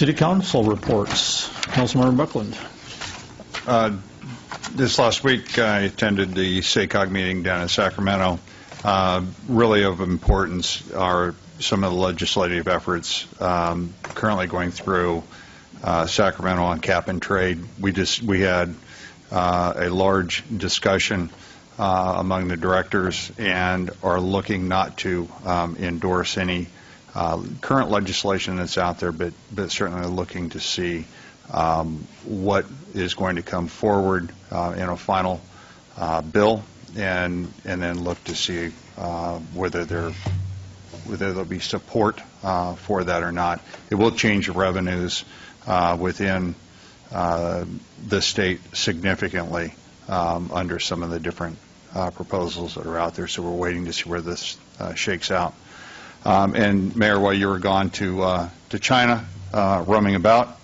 City Council reports. Councilmember Buckland. This last week, I attended the SACOG meeting down in Sacramento. Really of importance are some of the legislative efforts currently going through Sacramento on cap and trade. We had a large discussion among the directors and are looking not to endorse any current legislation that's out there, but certainly looking to see what is going to come forward in a final bill, and then look to see whether there'll be support for that or not. It will change the revenues within the state significantly under some of the different proposals that are out there. So we're waiting to see where this shakes out. And Mayor, while you were gone to China, roaming about,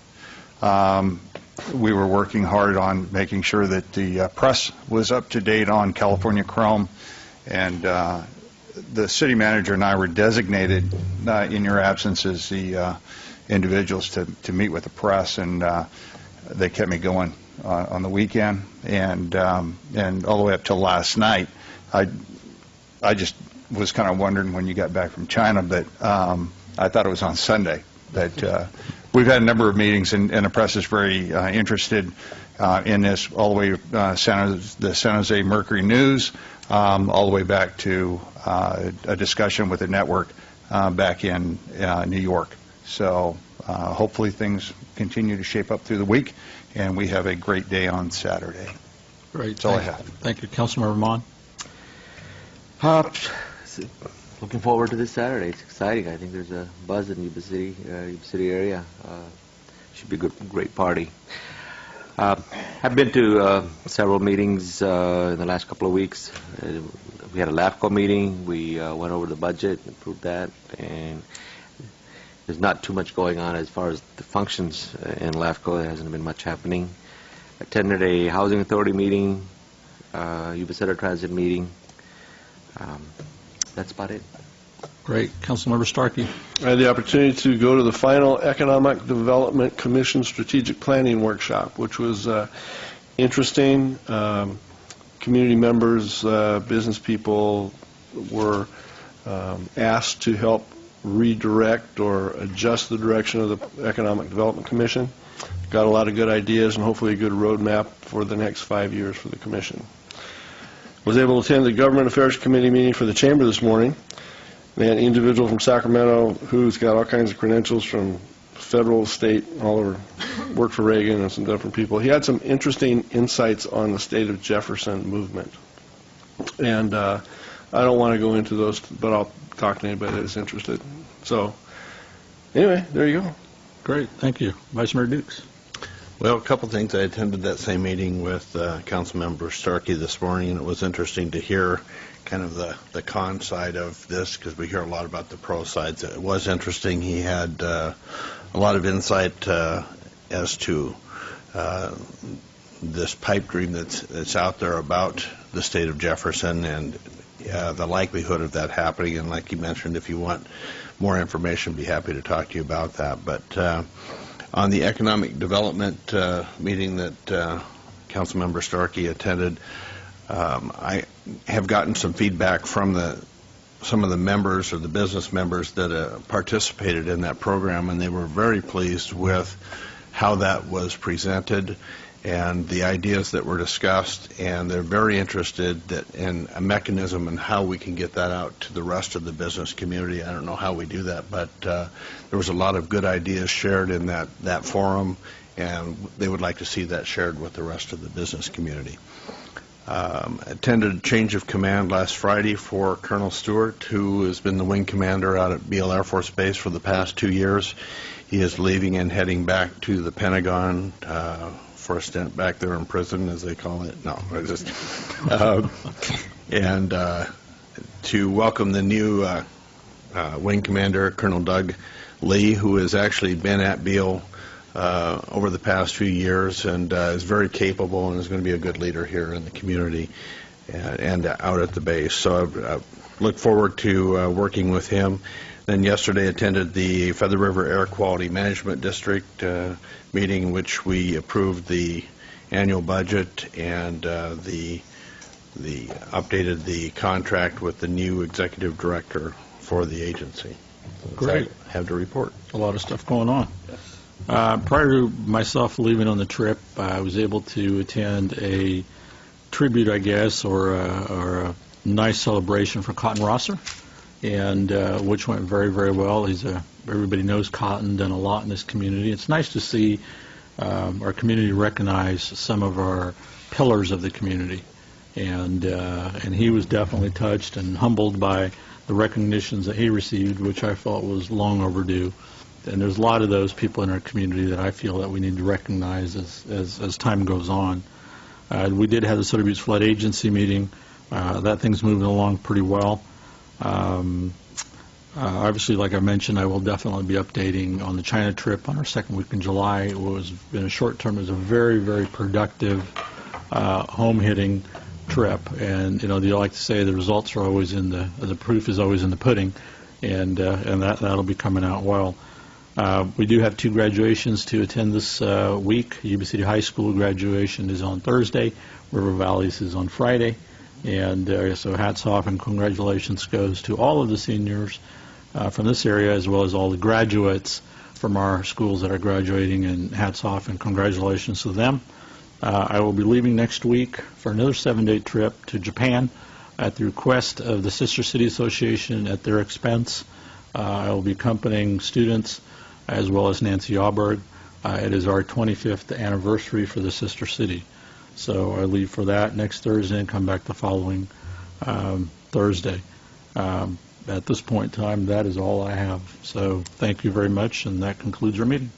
we were working hard on making sure that the press was up to date on California Chrome, and the city manager and I were designated in your absence as the individuals to meet with the press, and they kept me going on the weekend and all the way up till last night. I just was kind of wondering when you got back from China, but I thought it was on Sunday. But we've had a number of meetings, and the press is very interested in this, all the way the San Jose Mercury News, all the way back to a discussion with the network back in New York. So hopefully things continue to shape up through the week, and we have a great day on Saturday. Great. That's all I have. Thank you. Councilmember Mon. Looking forward to this Saturday. It's exciting. I think there's a buzz in Yuba City area. Should be a great party. I've been to several meetings in the last couple of weeks. We had a LAFCO meeting. We went over the budget, approved that, and there's not too much going on as far as the functions in LAFCO. There hasn't been much happening. Attended a Housing Authority meeting, Yuba Center Transit meeting. That's about it. Great. Councilmember Starkey. I had the opportunity to go to the final Economic Development Commission Strategic Planning Workshop, which was interesting. Community members, business people were asked to help redirect or adjust the direction of the Economic Development Commission. Got a lot of good ideas and hopefully a good roadmap for the next 5 years for the Commission. Was able to attend the Government Affairs Committee meeting for the Chamber this morning. They had an individual from Sacramento who's got all kinds of credentials from federal, state, all over, worked for Reagan and some different people. He had some interesting insights on the state of Jefferson movement. And I don't want to go into those, but I'll talk to anybody that's interested. So anyway, there you go. Great. Thank you. Vice Mayor Dukes. Well, a couple things. I attended that same meeting with Councilmember Starkey this morning, and it was interesting to hear kind of the con side of this, because we hear a lot about the pro sides. It was interesting. He had a lot of insight as to this pipe dream that's out there about the state of Jefferson and the likelihood of that happening. And like you mentioned, if you want more information, I'd be happy to talk to you about that. But on the economic development meeting that Councilmember Starkey attended, I have gotten some feedback from some of the members or the business members that participated in that program, and they were very pleased with how that was presented and the ideas that were discussed, and they're very interested in a mechanism and how we can get that out to the rest of the business community. I don't know how we do that, but there was a lot of good ideas shared in that forum, and they would like to see that shared with the rest of the business community. Attended a change of command last Friday for Colonel Stewart, who has been the wing commander out at Beale Air Force Base for the past 2 years. He is leaving and heading back to the Pentagon for a stint back there in prison, as they call it. No, I just and to welcome the new wing commander, Colonel Doug Lee, who has actually been at Beale over the past few years and is very capable and is going to be a good leader here in the community and out at the base. So I look forward to working with him. Then yesterday attended the Feather River Air Quality Management District meeting, in which we approved the annual budget and the updated the contract with the new executive director for the agency. So that's Great. all I have to report. A lot of stuff going on. Prior to myself leaving on the trip, I was able to attend a tribute, I guess, or a nice celebration for Cotton Rosser, and which went very, very well. Everybody knows Cotton, done a lot in this community. It's nice to see our community recognize some of our pillars of the community, and he was definitely touched and humbled by the recognitions that he received, which I felt was long overdue. And there's a lot of those people in our community that I feel that we need to recognize as time goes on. We did have the Soda Buttes Flood Agency meeting. That thing's moving along pretty well. Obviously, like I mentioned, I will definitely be updating on the China trip on our second week in July. It was, in a short term, it was a very, very productive, home-hitting trip. And, you know, they like to say the results are always in the proof is always in the pudding, and that'll be coming out well. We do have 2 graduations to attend this week. Yuba City High School graduation is on Thursday. River Valley's is on Friday. And so hats off and congratulations goes to all of the seniors from this area, as well as all the graduates from our schools that are graduating, and hats off and congratulations to them. I will be leaving next week for another 7-day trip to Japan at the request of the Sister City Association at their expense. I will be accompanying students as well as Nancy Auberg. It is our 25th anniversary for the Sister City. So I leave for that next Thursday and come back the following Thursday. At this point in time, that is all I have. So thank you very much, and that concludes our meeting.